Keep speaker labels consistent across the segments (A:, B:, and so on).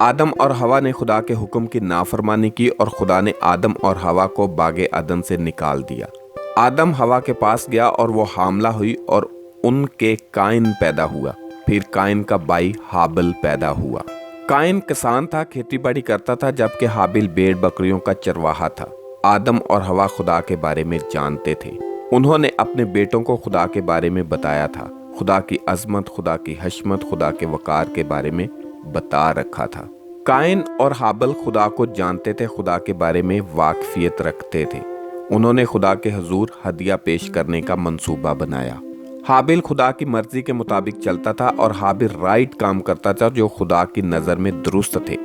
A: आदम और हवा ने खुदा के हुक्म की नाफरमानी की और खुदा ने आदम और हवा को बागे अदन से निकाल दिया। आदम हवा के पास गया और वो हामला हुई और उनके काइन पैदा हुआ। फिर काइन का भाई हाबिल पैदा हुआ। काइन किसान था, खेती बाड़ी करता था, जबकि हाबिल भेड़ बकरियों का चरवाहा था। आदम और हवा खुदा के बारे में जानते थे। उन्होंने अपने बेटों को खुदा के बारे में बताया था। खुदा की अजमत, खुदा की हशमत, खुदा के वकार के बारे में बता रखा था। काइन और हाबिल खुदा को जानते थे, खुदा के बारे में वाकफियत रखते थे। उन्होंने खुदा के हुजूर हदिया पेश करने का मंसूबा बनाया। हाबिल खुदा की मर्जी के मुताबिक चलता था और हाबिल राइट काम करता था जो खुदा की नज़र में दुरुस्त थे।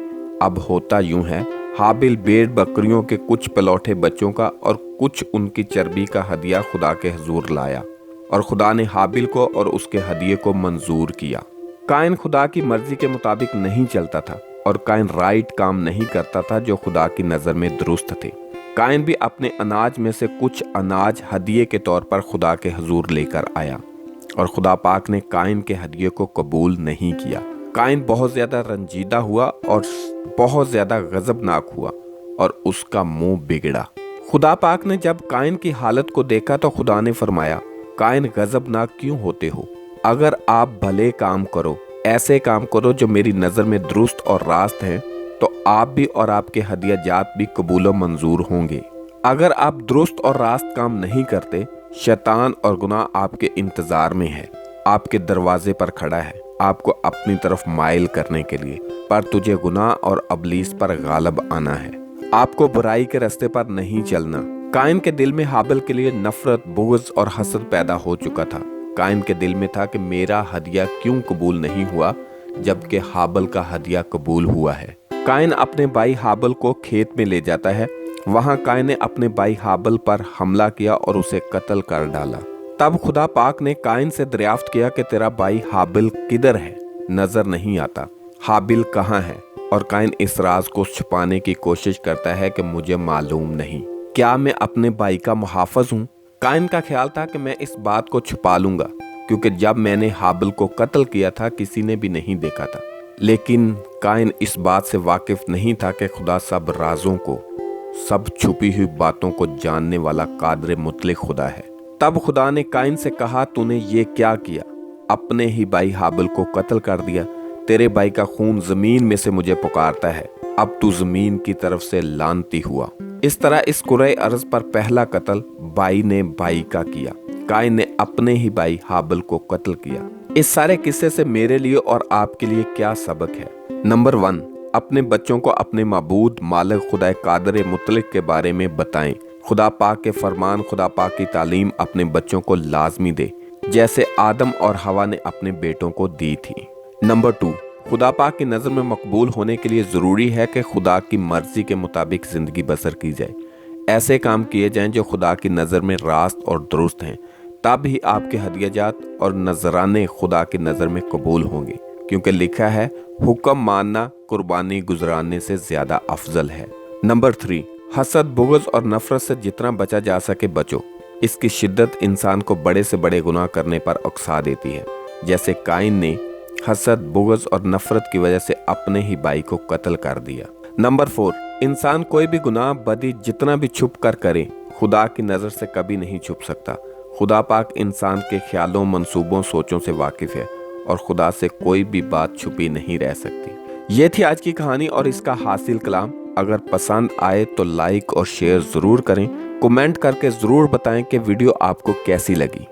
A: अब होता यूं है, हाबिल भेड़ बकरियों के कुछ पलौठे बच्चों का और कुछ उनकी चर्बी का हदिया खुदा के हुजूर लाया और खुदा ने हाबिल को और उसके हदिये को मंजूर किया। काइन खुदा की मर्जी के मुताबिक नहीं चलता था और काइन राइट काम नहीं करता था जो खुदा की नज़र में दुरुस्त थे। काइन भी अपने अनाज में से कुछ अनाज हदिये के तौर पर खुदा के हुजूर लेकर आया और खुदा पाक ने काइन के हदिये को कबूल नहीं किया। काइन बहुत ज़्यादा रंजीदा हुआ और बहुत ज़्यादा गज़बनाक हुआ और उसका मुंह बिगड़ा। खुदा पाक ने जब काइन की हालत को देखा तो खुदा ने फरमाया, काइन गज़बनाक क्यों होते हो? अगर आप भले काम करो, ऐसे काम करो जो मेरी नज़र में दुरुस्त और रास्त हैं, तो आप भी और आपके हदिया जात भी कबूल मंजूर होंगे। अगर आप दुरुस्त और रास्त काम नहीं करते, शैतान और गुनाह आपके इंतजार में है, आपके दरवाजे पर खड़ा है, आपको अपनी तरफ माइल करने के लिए। पर तुझे गुनाह और अबलीस पर गालब आना है, आपको बुराई के रास्ते पर नहीं चलना। काइन के दिल में हाबिल के लिए नफरत, बुग़्ज़ और हसद पैदा हो चुका था। काइन के दिल में था कि मेरा हदिया क्यों कबूल नहीं हुआ जबकि हाबिल का हदिया कबूल हुआ है। काइन अपने भाई हाबिल को खेत में ले जाता है। वहां काइन ने अपने भाई हाबिल पर हमला किया और उसे कत्ल कर डाला। तब खुदा पाक ने काइन से दरियाफ्त किया कि तेरा भाई हाबिल किधर है? नजर नहीं आता। हाबिल कहाँ है? और काइन इस राज को छुपाने की कोशिश करता है कि मुझे मालूम नहीं। क्या मैं अपने भाई का मुहाफ़िज़ हूँ? काइन का ख्याल था कि मैं इस बात को छुपा लूंगा, क्योंकि जब मैंने हाबिल को कत्ल किया था किसी ने भी नहीं देखा था। लेकिन काइन इस बात से वाकिफ नहीं था कि खुदा सब राजों को, सब छुपी हुई बातों को जानने वाला कादिर मुतलिक खुदा है। तब खुदा ने काइन से कहा, तूने ये क्या किया? अपने ही भाई हाबिल को कत्ल कर दिया। तेरे भाई का खून जमीन में से मुझे पुकारता है। अब तू जमीन की तरफ से लानती हुआ। इस तरह इस कुरे अर्ज पर पहला कत्ल भाई ने भाई का किया। काइन ने अपने ही भाई हाबिल को कत्ल किया। इस सारे किस्से से मेरे लिए और आपके लिए क्या सबक है? नंबर 1, अपने बच्चों को अपने माबूद मालिक खुदा कादिर मुतलिक के बारे में बताएं। खुदा पाक के फरमान, खुदा पाक की तालीम अपने बच्चों को लाजमी दे, जैसे आदम और हवा ने अपने बेटों को दी थी। नंबर 2, खुदा पाक की नज़र में मकबूल होने के लिए ज़रूरी है कि खुदा की मर्जी के मुताबिक ज़िंदगी बसर की जाए। ऐसे काम किए जाएं जो खुदा की नज़र में रास्त और दुरुस्त हैं। तब ही आपके हदियाजात और नजराने खुदा की नज़र में कबूल होंगे, क्योंकि लिखा है, हुक्म मानना कुर्बानी गुजराने से ज़्यादा अफजल है। नंबर 3, हसद, बुग़्ज़ और नफरत से जितना बचा जा सके बचो। इसकी शिद्दत इंसान को बड़े से बड़े गुनाह करने पर उकसा देती है, जैसे काइन ने हसद, बुग़्ज़ और नफरत की वजह से अपने ही भाई को कत्ल कर दिया। नंबर 4, इंसान कोई भी गुनाह बदी जितना भी छुप कर करे, खुदा की नज़र से कभी नहीं छुप सकता। खुदा पाक इंसान के ख्यालों, मंसूबों, सोचों से वाकिफ है और खुदा से कोई भी बात छुपी नहीं रह सकती। ये थी आज की कहानी और इसका हासिल कलाम। अगर पसंद आए तो लाइक और शेयर ज़रूर करें। कमेंट करके ज़रूर बताएं कि वीडियो आपको कैसी लगी।